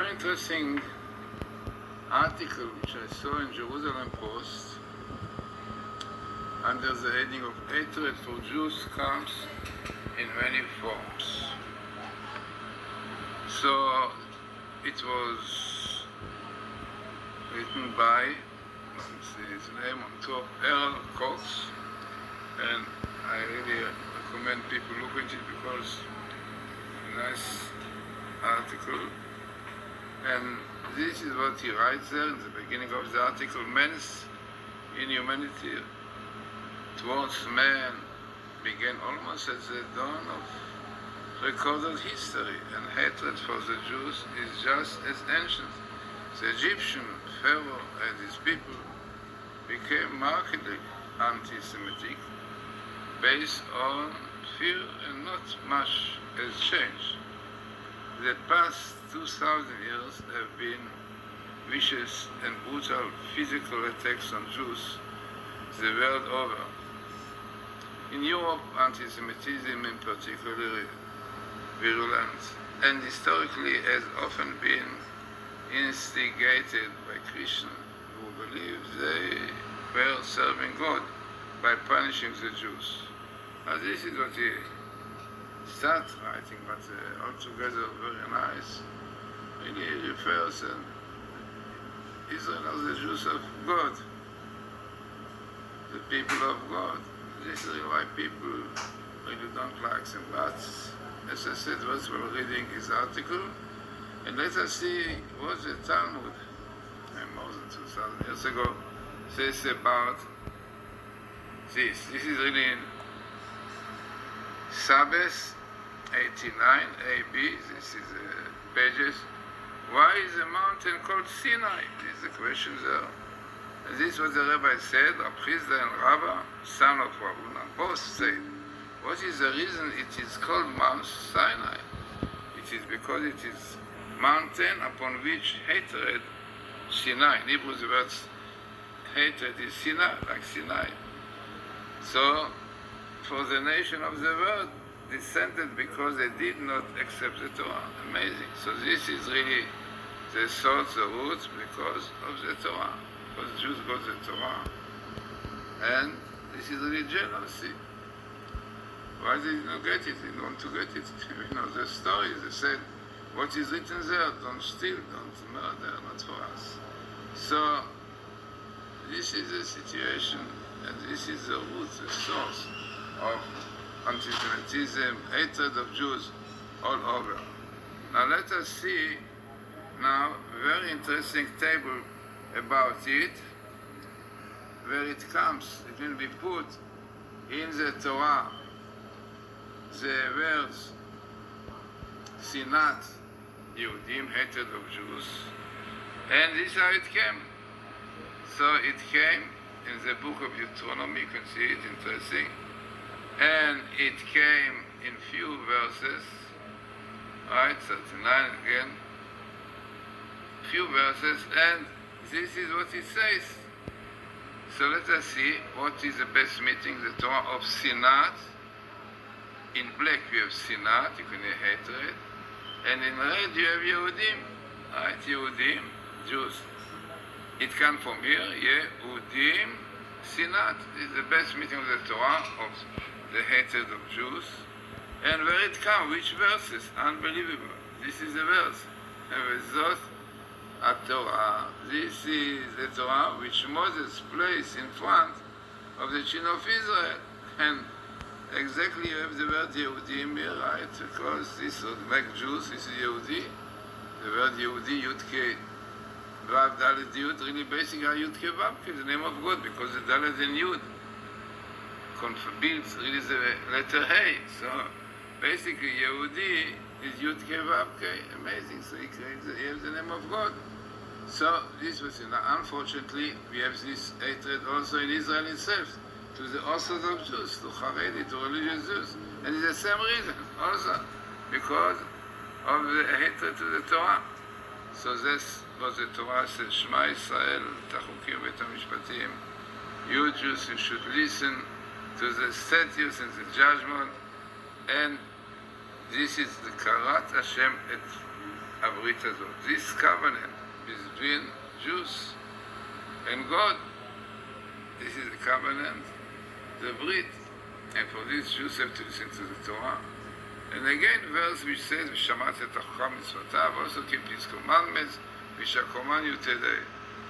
very interesting article which I saw in Jerusalem Post under the heading of Hatred for Jews comes in many forms. So it was written by, his name on top, Earl Cox, and I really recommend people look at it because it's a nice article. And this is what he writes there in the beginning of the article: man's inhumanity towards man began almost at the dawn of recorded history, and hatred for the Jews is just as ancient. The Egyptian Pharaoh and his people became markedly anti-Semitic based on fear, and not much has changed. The past 2,000 years have been vicious and brutal physical attacks on Jews the world over. In Europe, anti-Semitism in particular virulent and historically has often been instigated by Christians who believe they were serving God by punishing the Jews. Now this is what he starts writing, but altogether very nice. Really refers to Israel as the Jews of God, the people of God. This is why people really don't like them. But as I said, what we're reading his article, and let us see what the Talmud, more than 2,000 years ago, says about this. This is really in Sabbath 89 AB. This is pages. Why is the mountain called Sinai? This is the question there. And this is what the rabbi said, Rabchizda and Rabba, son of Ravuna, both said. What is the reason it is called Mount Sinai? It is because it is mountain upon which hatred, Sinai, in Hebrew the word hatred is Sinai, like Sinai. So, for the nation of the world, descended because they did not accept the Torah. Amazing. So this is really the source, the root, because of the Torah. Because Jews got the Torah. And this is really jealousy. Why did they not get it? They don't want to get it. You know, the stories, they said, what is written there, don't steal, don't murder, not for us. So, this is the situation, and this is the root, the source of anti-Semitism, hatred of Jews all over. Now let us see now a very interesting table about it, where it comes. It will be put in the Torah, the words Sinat Yehudim, hatred of Jews, and this is how it came. So it came in the book of Deuteronomy, you can see it, interesting. And it came in few verses, right, 39 again, few verses, and this is what it says. So let us see what is the best meeting, the Torah of Sinat. In black you have Sinat, you can hear hatred, and in red you have Yehudim, right, Yehudim, Jews. It comes from here, Yehudim, Sinat. This is the best meeting of the Torah of the hatred of Jews. And where it comes, which verses? Unbelievable. This is the verse. Vezot HaTorah. This is the Torah which Moses placed in front of the children of Israel. And exactly you have the word Yehudim here, right? Because this would make Jews, this is Yehudi. The word Yehudi, Yud-Ke, Vav, Dalet, Yud, really basically are Yud-Ke, Vav-Ke, the name of God, because the Dalet and Yud builds really the letter Hey. So basically Yehudi is Yud-Ke, Vav-Ke, amazing. So he has the name of God. So this was, unfortunately, we have this hatred also in Israel itself, to the Orthodox Jews, to Haredi, to religious Jews. And it's the same reason also, because of the hatred to the Torah. So this was the Torah says, Shema Yisrael, Tachukim Beit HaMishpatim. You Jews, you should listen to the statutes and the judgment. And this is the Karat Hashem et הברית הזאת. This covenant between Jews and God, this is the covenant, the Brit. And for this, Jews have to listen to the Torah. And again, verse which says, ושמעת את החכם מצוותיו, also keep his commandments, ושהקומן today.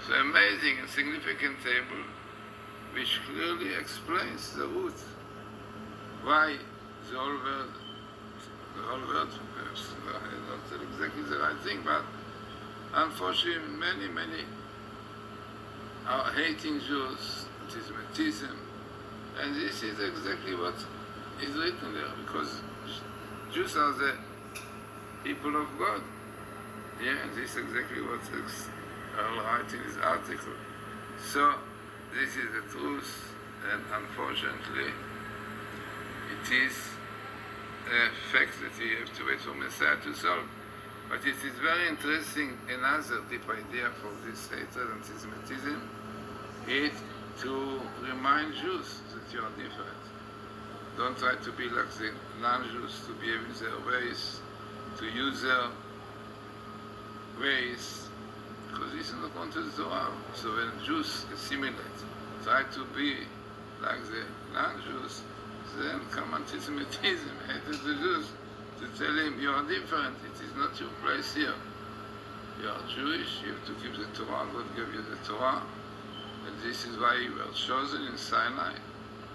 So amazing and significant table, which clearly explains the root. Why the whole word, not exactly the right thing, but unfortunately many are hating Jews, Antisemitism, and this is exactly what is written there, because Jews are the people of God. Yeah, this is exactly what I'll write in this article. So, this is the truth, and unfortunately, it is a fact that we have to wait for Messiah to solve. But it is very interesting, another deep idea for this hatred, antisemitism, is to remind Jews that you are different. Don't try to be like the non-Jews, to behave in their ways, to use their ways, because this is not according to the Torah. So when Jews assimilate, try to be like the non-Jews, then come anti-Semitism, hatred the Jews, to tell him you are different, it is not your place here. You are Jewish, you have to keep the Torah, God gave you the Torah, and this is why you were chosen in Sinai.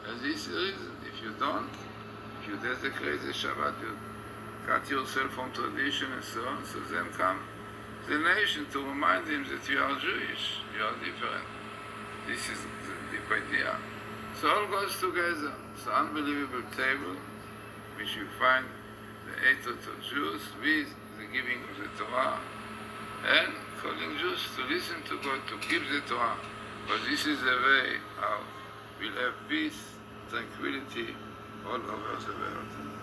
And this is the reason. If you don't, if you desecrate the Shabbat, you cut yourself from tradition and so on, so then come the nation to remind him that you are Jewish, you are different. This is the deep idea. So all goes together. It's an unbelievable table, which you find the hatred of Jews with the giving of the Torah, and calling Jews to listen to God, to keep the Torah. But this is the way how we'll have peace, tranquility all over the world.